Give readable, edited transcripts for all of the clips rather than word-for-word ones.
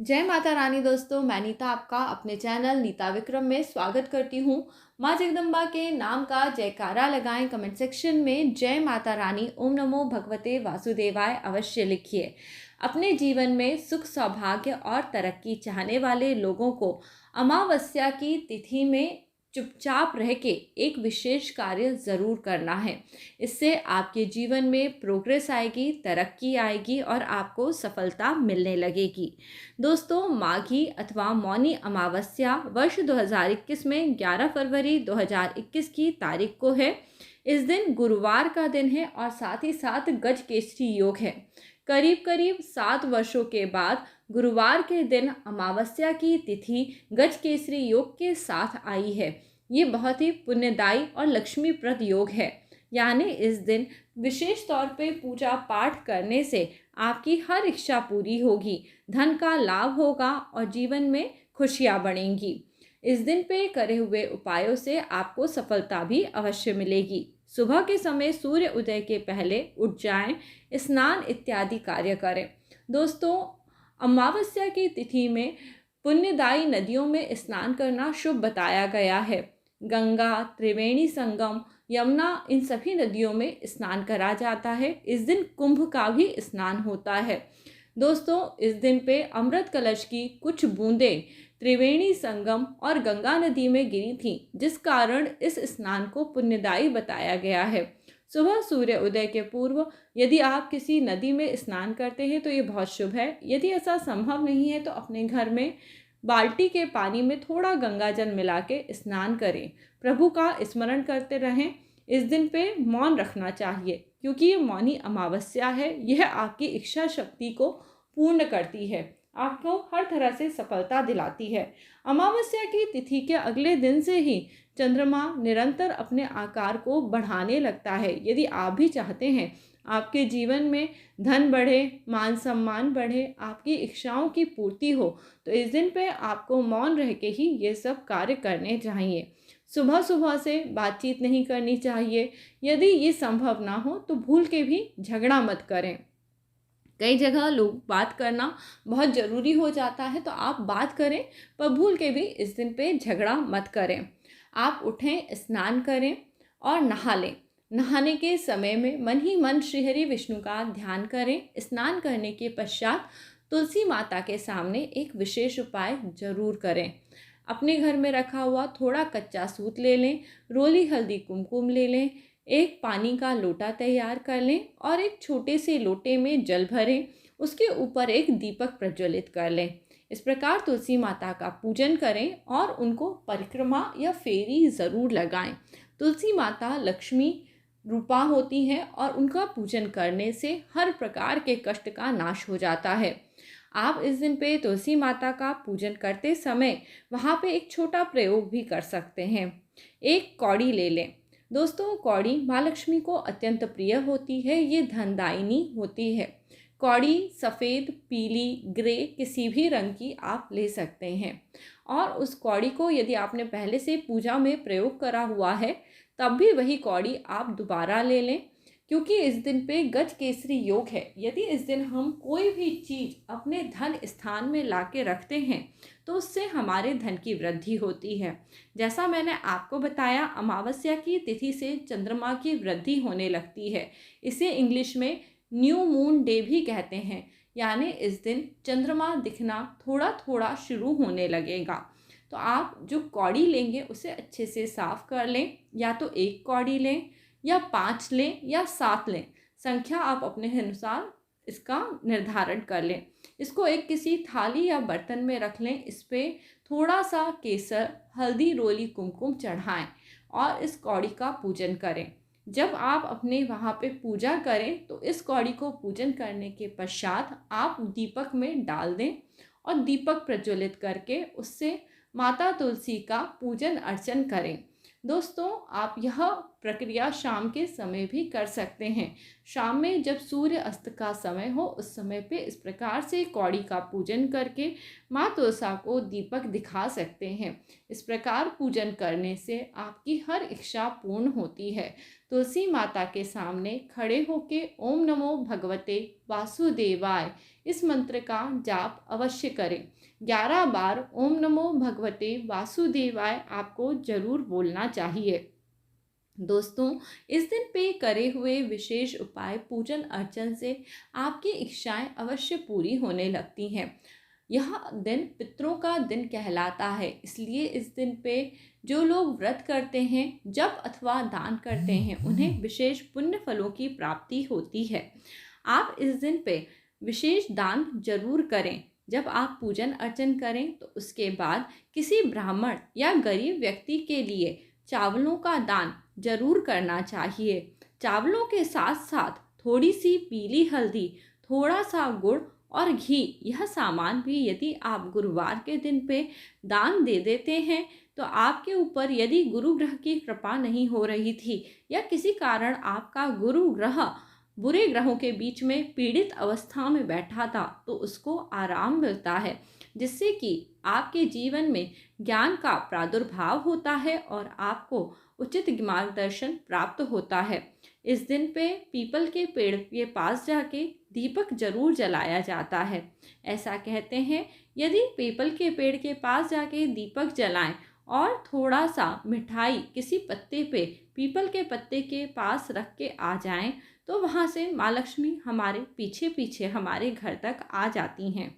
जय माता रानी दोस्तों, मैं नीता आपका अपने चैनल नीता विक्रम में स्वागत करती हूँ। माँ जगदम्बा के नाम का जयकारा लगाएं। कमेंट सेक्शन में जय माता रानी, ओम नमो भगवते वासुदेवाय अवश्य लिखिए। अपने जीवन में सुख, सौभाग्य और तरक्की चाहने वाले लोगों को अमावस्या की तिथि में चुपचाप रह के एक विशेष कार्य ज़रूर करना है। इससे आपके जीवन में प्रोग्रेस आएगी, तरक्की आएगी और आपको सफलता मिलने लगेगी। दोस्तों, माघी अथवा मौनी अमावस्या वर्ष 2021 में 11 फरवरी 2021 की तारीख को है। इस दिन गुरुवार का दिन है और साथ ही साथ गज केसरी योग है। करीब करीब 7 वर्षों के बाद गुरुवार के दिन अमावस्या की तिथि गज केसरी योग के साथ आई है। ये बहुत ही पुण्यदायी और लक्ष्मीप्रद योग है। यानी इस दिन विशेष तौर पे पूजा पाठ करने से आपकी हर इच्छा पूरी होगी, धन का लाभ होगा और जीवन में खुशियाँ बढ़ेंगी। इस दिन पे करे हुए उपायों से आपको सफलता भी अवश्य मिलेगी। सुबह के समय सूर्य उदय के पहले उठ जाएं, स्नान इत्यादि कार्य करें। दोस्तों, अमावस्या की तिथि में पुण्यदायी नदियों में स्नान करना शुभ बताया गया है। गंगा, त्रिवेणी संगम, यमुना, इन सभी नदियों में स्नान करा जाता है। इस दिन कुंभ का भी स्नान होता है। दोस्तों, इस दिन पे अमृत कलश की कुछ बूंदें त्रिवेणी संगम और गंगा नदी में गिरी थीं, जिस कारण इस स्नान को पुण्यदायी बताया गया है। सुबह सूर्य उदय के पूर्व यदि आप किसी नदी में स्नान करते हैं तो ये बहुत शुभ है। यदि ऐसा संभव नहीं है तो अपने घर में बाल्टी के पानी में थोड़ा गंगा जल मिला के स्नान करें। प्रभु का स्मरण करते रहें। इस दिन पे मौन रखना चाहिए क्योंकि ये मौनी अमावस्या है। यह आपकी इच्छा शक्ति को पूर्ण करती है, आपको हर तरह से सफलता दिलाती है। अमावस्या की तिथि के अगले दिन से ही चंद्रमा निरंतर अपने आकार को बढ़ाने लगता है। यदि आप भी चाहते हैं आपके जीवन में धन बढ़े, मान सम्मान बढ़े, आपकी इच्छाओं की पूर्ति हो, तो इस दिन पे आपको मौन रह के ही ये सब कार्य करने चाहिए। सुबह सुबह से बातचीत नहीं करनी चाहिए। यदि ये संभव ना हो तो भूल के भी झगड़ा मत करें। कई जगह लोग बात करना बहुत ज़रूरी हो जाता है तो आप बात करें, पर भूल के भी इस दिन पे झगड़ा मत करें। आप उठें, स्नान करें और नहा लें। नहाने के समय में मन ही मन श्रीहरि विष्णु का ध्यान करें। स्नान करने के पश्चात तुलसी माता के सामने एक विशेष उपाय जरूर करें। अपने घर में रखा हुआ थोड़ा कच्चा सूत ले लें, रोली हल्दी कुमकुम ले लें, एक पानी का लोटा तैयार कर लें और एक छोटे से लोटे में जल भरें। उसके ऊपर एक दीपक प्रज्वलित कर लें। इस प्रकार तुलसी माता का पूजन करें और उनको परिक्रमा या फेरी ज़रूर लगाएं। तुलसी माता लक्ष्मी रूपा होती हैं और उनका पूजन करने से हर प्रकार के कष्ट का नाश हो जाता है। आप इस दिन पे तुलसी माता का पूजन करते समय वहाँ पे एक छोटा प्रयोग भी कर सकते हैं। एक कौड़ी ले लें। दोस्तों, कौड़ी माँ लक्ष्मी को अत्यंत प्रिय होती है। ये धनदायिनी होती है। कौड़ी सफ़ेद, पीली, ग्रे किसी भी रंग की आप ले सकते हैं और उस कौड़ी को यदि आपने पहले से पूजा में प्रयोग करा हुआ है तब भी वही कौड़ी आप दोबारा ले लें, क्योंकि इस दिन पे गज केसरी योग है। यदि इस दिन हम कोई भी चीज़ अपने धन स्थान में ला के रखते हैं तो उससे हमारे धन की वृद्धि होती है। जैसा मैंने आपको बताया, अमावस्या की तिथि से चंद्रमा की वृद्धि होने लगती है। इसे इंग्लिश में न्यू मून डे भी कहते हैं। यानी इस दिन चंद्रमा दिखना थोड़ा थोड़ा शुरू होने लगेगा। तो आप जो कौड़ी लेंगे उसे अच्छे से साफ कर लें। या तो एक कौड़ी लें या 5 लें या 7 लें। संख्या आप अपने अनुसार इसका निर्धारण कर लें। इसको एक किसी थाली या बर्तन में रख लें। इस पर थोड़ा सा केसर, हल्दी, रोली कुमकुम चढ़ाएं और इस कौड़ी का पूजन करें। जब आप अपने वहाँ पे पूजा करें तो इस कौड़ी को पूजन करने के पश्चात आप दीपक में डाल दें और दीपक प्रज्वलित करके उससे माता तुलसी का पूजन अर्चन करें। दोस्तों, आप यह प्रक्रिया शाम के समय भी कर सकते हैं। शाम में जब सूर्य अस्त का समय हो उस समय पे इस प्रकार से कौड़ी का पूजन करके माँ तुलसा को दीपक दिखा सकते हैं। इस प्रकार पूजन करने से आपकी हर इच्छा पूर्ण होती है। तुलसी माता के सामने खड़े होके ओम नमो भगवते वासुदेवाय इस मंत्र का जाप अवश्य करें। 11 बार ओम नमो भगवते वासुदेवाय आपको जरूर बोलना चाहिए। दोस्तों, इस दिन पे करे हुए विशेष उपाय पूजन अर्चन से आपकी इच्छाएं अवश्य पूरी होने लगती हैं। यह दिन पितरों का दिन कहलाता है, इसलिए इस दिन पे जो लोग व्रत करते हैं, जप अथवा दान करते हैं, उन्हें विशेष पुण्य फलों की प्राप्ति होती है। आप इस दिन पे विशेष दान जरूर करें। जब आप पूजन अर्चन करें तो उसके बाद किसी ब्राह्मण या गरीब व्यक्ति के लिए चावलों का दान जरूर करना चाहिए। चावलों के साथ साथ थोड़ी सी पीली हल्दी, थोड़ा सा गुड़ और घी, यह सामान भी यदि आप गुरुवार के दिन पे दान दे देते हैं तो आपके ऊपर यदि गुरु ग्रह की कृपा नहीं हो रही थी या किसी कारण आपका गुरु ग्रह बुरे ग्रहों के बीच में पीड़ित अवस्था में बैठा था, तो उसको आराम मिलता है, जिससे कि आपके जीवन में ज्ञान का प्रादुर्भाव होता है और आपको उचित मार्गदर्शन प्राप्त होता है। इस दिन पे पीपल के पेड़ के पास जाके दीपक जरूर जलाया जाता है। ऐसा कहते हैं, यदि पीपल के पेड़ के पास जाके दीपक जलाएं और थोड़ा सा मिठाई किसी पत्ते पे, पीपल के पत्ते के पास रख के आ जाएं, तो वहाँ से माँ लक्ष्मी हमारे पीछे पीछे हमारे घर तक आ जाती हैं।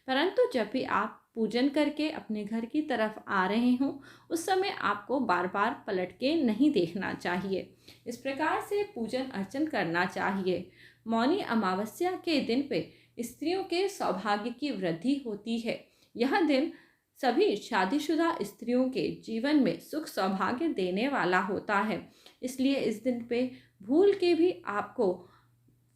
परंतु जब भी आप पूजन करके अपने घर की तरफ आ रहे हों, उस समय आपको बार बार पलट के नहीं देखना चाहिए। इस प्रकार से पूजन अर्चन करना चाहिए। मौनी अमावस्या के दिन पे स्त्रियों के सौभाग्य की वृद्धि होती है। यह दिन सभी शादीशुदा स्त्रियों के जीवन में सुख सौभाग्य देने वाला होता है, इसलिए इस दिन पे भूल के भी आपको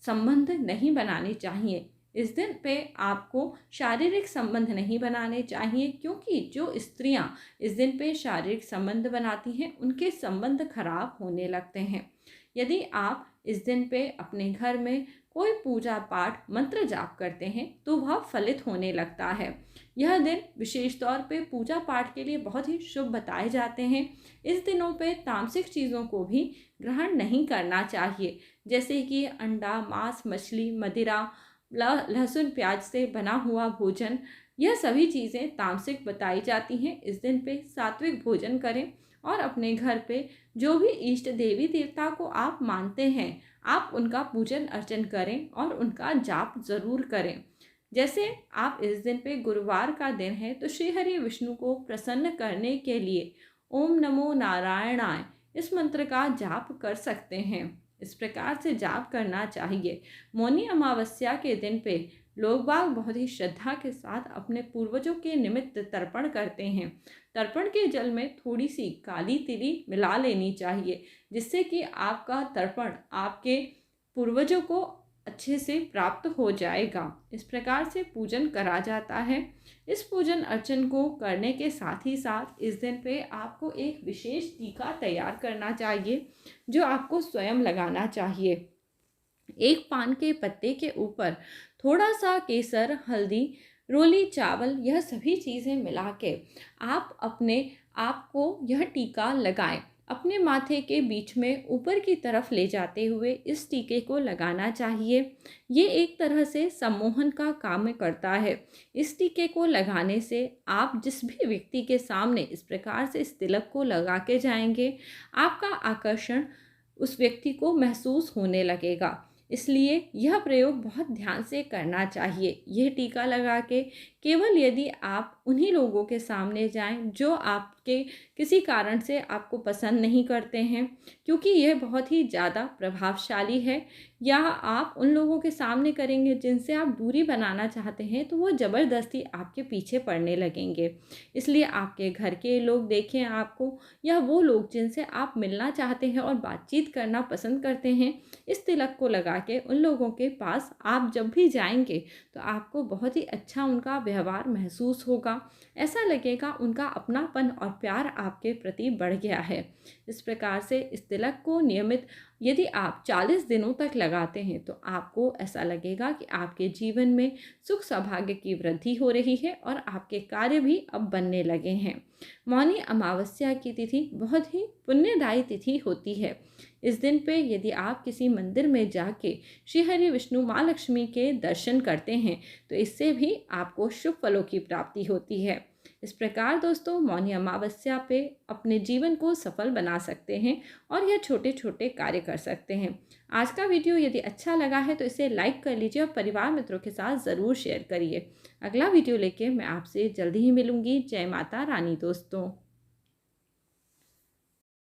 संबंध नहीं बनाने चाहिए। इस दिन पे आपको शारीरिक संबंध नहीं बनाने चाहिए, क्योंकि जो स्त्रियां इस दिन पे शारीरिक संबंध बनाती हैं उनके संबंध खराब होने लगते हैं। यदि आप इस दिन पे अपने घर में कोई पूजा पाठ मंत्र जाप करते हैं तो वह फलित होने लगता है। यह दिन विशेष तौर पे पूजा पाठ के लिए बहुत ही शुभ बताए जाते हैं। इस दिनों पे तामसिक चीज़ों को भी ग्रहण नहीं करना चाहिए, जैसे कि अंडा, मांस, मछली, मदिरा, लहसुन प्याज से बना हुआ भोजन, यह सभी चीज़ें तामसिक बताई जाती हैं। इस दिन पे सात्विक भोजन करें और अपने घर पे जो भी इष्ट देवी देवता को आप मानते हैं, आप उनका पूजन अर्चन करें और उनका जाप जरूर करें। जैसे आप इस दिन पे गुरुवार का दिन है तो श्री हरि विष्णु को प्रसन्न करने के लिए ओम नमो नारायणाय इस मंत्र का जाप कर सकते हैं। इस प्रकार से जाप करना चाहिए। मौनी अमावस्या के दिन पे लोग बाग बहुत ही श्रद्धा के साथ अपने पूर्वजों के निमित्त तर्पण करते हैं। तर्पण के जल में थोड़ी सी काली तिली मिला लेनी चाहिए, जिससे कि आपका तर्पण आपके पूर्वजों को अच्छे से प्राप्त हो जाएगा। इस प्रकार से पूजन करा जाता है। इस पूजन अर्चन को करने के साथ ही साथ इस दिन पे आपको एक विशेष टीका तैयार करना चाहिए, जो आपको स्वयं लगाना चाहिए। एक पान के पत्ते के ऊपर थोड़ा सा केसर, हल्दी, रोली चावल, यह सभी चीज़ें मिला के आप अपने आप को यह टीका लगाएं। अपने माथे के बीच में ऊपर की तरफ ले जाते हुए इस टीके को लगाना चाहिए। ये एक तरह से सम्मोहन का काम करता है। इस टीके को लगाने से आप जिस भी व्यक्ति के सामने इस प्रकार से इस तिलक को लगा के जाएंगे, आपका आकर्षण उस व्यक्ति को महसूस होने लगेगा। इसलिए यह प्रयोग बहुत ध्यान से करना चाहिए। यह टीका लगा के केवल यदि आप उन्हीं लोगों के सामने जाएं जो आपके किसी कारण से आपको पसंद नहीं करते हैं, क्योंकि यह बहुत ही ज़्यादा प्रभावशाली है, या आप उन लोगों के सामने करेंगे जिनसे आप दूरी बनाना चाहते हैं, तो वो ज़बरदस्ती आपके पीछे पड़ने लगेंगे। इसलिए आपके घर के लोग देखें आपको, या वो लोग जिनसे आप मिलना चाहते हैं और बातचीत करना पसंद करते हैं, इस तिलक को लगा के उन लोगों के पास आप जब भी जाएंगे तो आपको बहुत ही अच्छा उनका व्यवहार महसूस होगा। ऐसा लगेगा उनका अपनापन और प्यार आपके प्रति बढ़ गया है। इस प्रकार से इस तिलक को नियमित यदि आप 40 दिनों तक लगाते हैं तो आपको ऐसा लगेगा कि आपके जीवन में सुख सौभाग्य की वृद्धि हो रही है और आपके कार्य भी अब बनने लगे हैं। मौनी अमावस्या की तिथि बहुत ही पुण्यदायी तिथि होती है। इस दिन पे यदि आप किसी मंदिर में जाके श्री हरि विष्णु माँ लक्ष्मी के दर्शन करते हैं तो इससे भी आपको शुभ फलों की प्राप्ति होती है। इस प्रकार दोस्तों मौनी अमावस्या पे अपने जीवन को सफल बना सकते हैं और यह छोटे छोटे कार्य कर सकते हैं। आज का वीडियो यदि अच्छा लगा है तो इसे लाइक कर लीजिए और परिवार मित्रों के साथ ज़रूर शेयर करिए। अगला वीडियो लेके मैं आपसे जल्दी ही मिलूंगी। जय माता रानी दोस्तों।